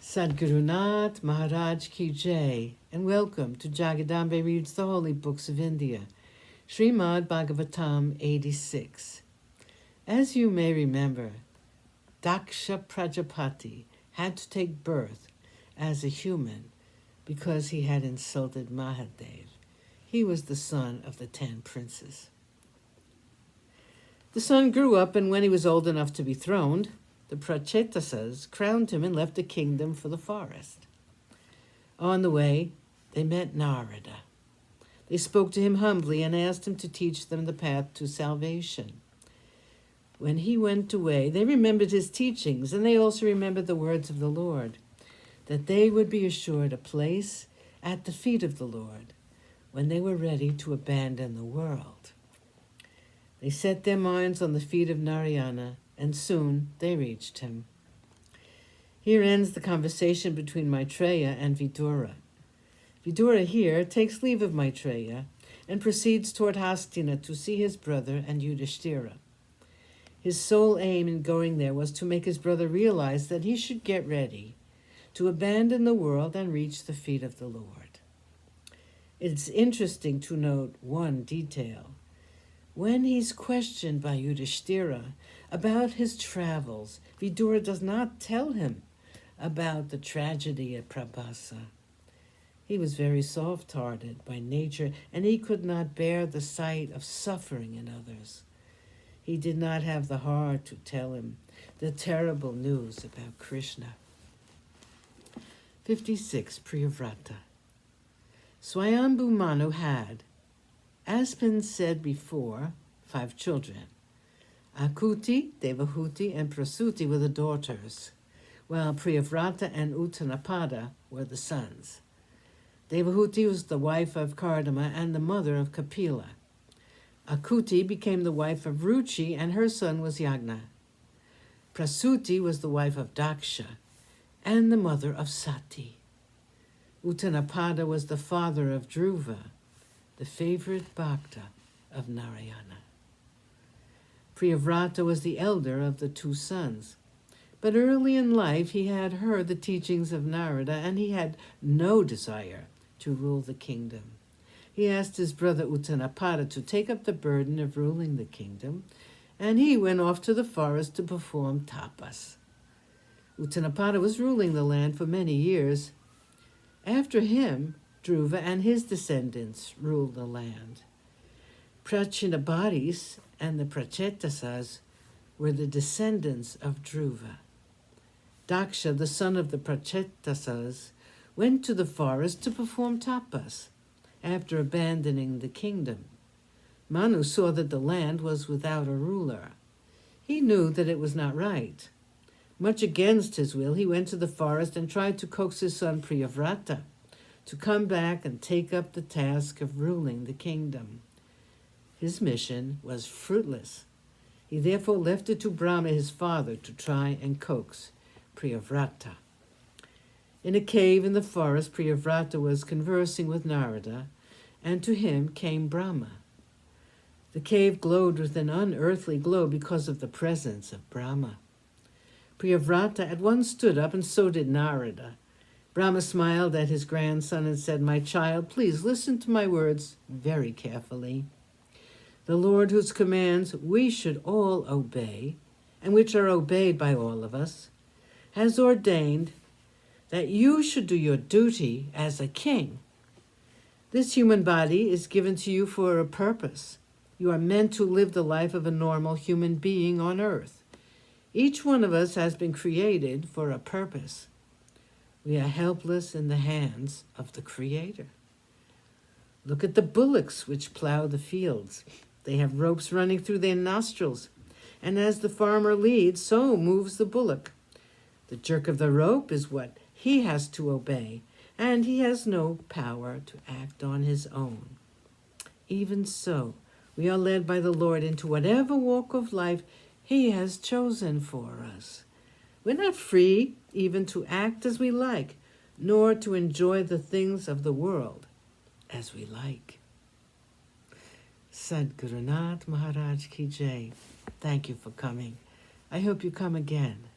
Sadguru Nath Maharaj Ki Jai, and welcome to Jagadambe Reads the Holy Books of India, ShrimadBhagavatam86. As you may remember, Daksha Prajapati had to take birth as a human because he had insulted Mahadev. He was the son of the 10 princes. The son grew up, and when he was old enough to be throned, the Prachetasas crowned him and left the kingdom for the forest. On the way, they met Narada. They spoke to him humbly and asked him to teach them the path to salvation. When he went away, they remembered his teachings, and they also remembered the words of the Lord, that they would be assured a place at the feet of the Lord when they were ready to abandon the world. They set their minds on the feet of Narayana, and soon they reached him. Here ends the conversation between Maitreya and Vidura. Vidura here takes leave of Maitreya and proceeds toward Hastina to see his brother and Yudhishthira. His sole aim in going there was to make his brother realize that he should get ready to abandon the world and reach the feet of the Lord. It's interesting to note one detail. When he's questioned by Yudhishthira about his travels, Vidura does not tell him about the tragedy at Prabhasa. He was very soft-hearted by nature, and he could not bear the sight of suffering in others. He did not have the heart to tell him the terrible news about Krishna. 56. Priyavrata. Swayambhu Manu had, as been said before, 5 children. Akuti, Devahuti, and Prasuti were the daughters, while Priyavrata and Uttanapada were the sons. Devahuti was the wife of Kardama and the mother of Kapila. Akuti became the wife of Ruchi, and her son was Yagna. Prasuti was the wife of Daksha and the mother of Sati. Uttanapada was the father of Dhruva, the favorite bhakta of Narayana. Priyavrata was the elder of the 2 sons, but early in life he had heard the teachings of Narada, and he had no desire to rule the kingdom. He asked his brother Uttanapada to take up the burden of ruling the kingdom, and he went off to the forest to perform tapas. Uttanapada was ruling the land for many years. After him, Dhruva and his descendants ruled the land. Prachinabharis and the Prachetasas were the descendants of Dhruva. Daksha, the son of the Prachetasas, went to the forest to perform tapas after abandoning the kingdom. Manu saw that the land was without a ruler. He knew that it was not right. Much against his will, he went to the forest and tried to coax his son Priyavrata to come back and take up the task of ruling the kingdom. His mission was fruitless. He therefore left it to Brahma, his father, to try and coax Priyavrata. In a cave in the forest, Priyavrata was conversing with Narada, and to him came Brahma. The cave glowed with an unearthly glow because of the presence of Brahma. Priyavrata at once stood up, and so did Narada. Brahma smiled at his grandson and said, "My child, please listen to my words very carefully. The Lord, whose commands we should all obey, and which are obeyed by all of us, has ordained that you should do your duty as a king. This human body is given to you for a purpose. You are meant to live the life of a normal human being on earth. Each one of us has been created for a purpose. We are helpless in the hands of the Creator. Look at the bullocks which plow the fields. They have ropes running through their nostrils, and as the farmer leads, so moves the bullock. The jerk of the rope is what he has to obey, and he has no power to act on his own. Even so, we are led by the Lord into whatever walk of life he has chosen for us. We're not free even to act as we like, nor to enjoy the things of the world as we like." Sadguru Nath Maharaj Ki Jai. Thank you for coming. I hope you come again.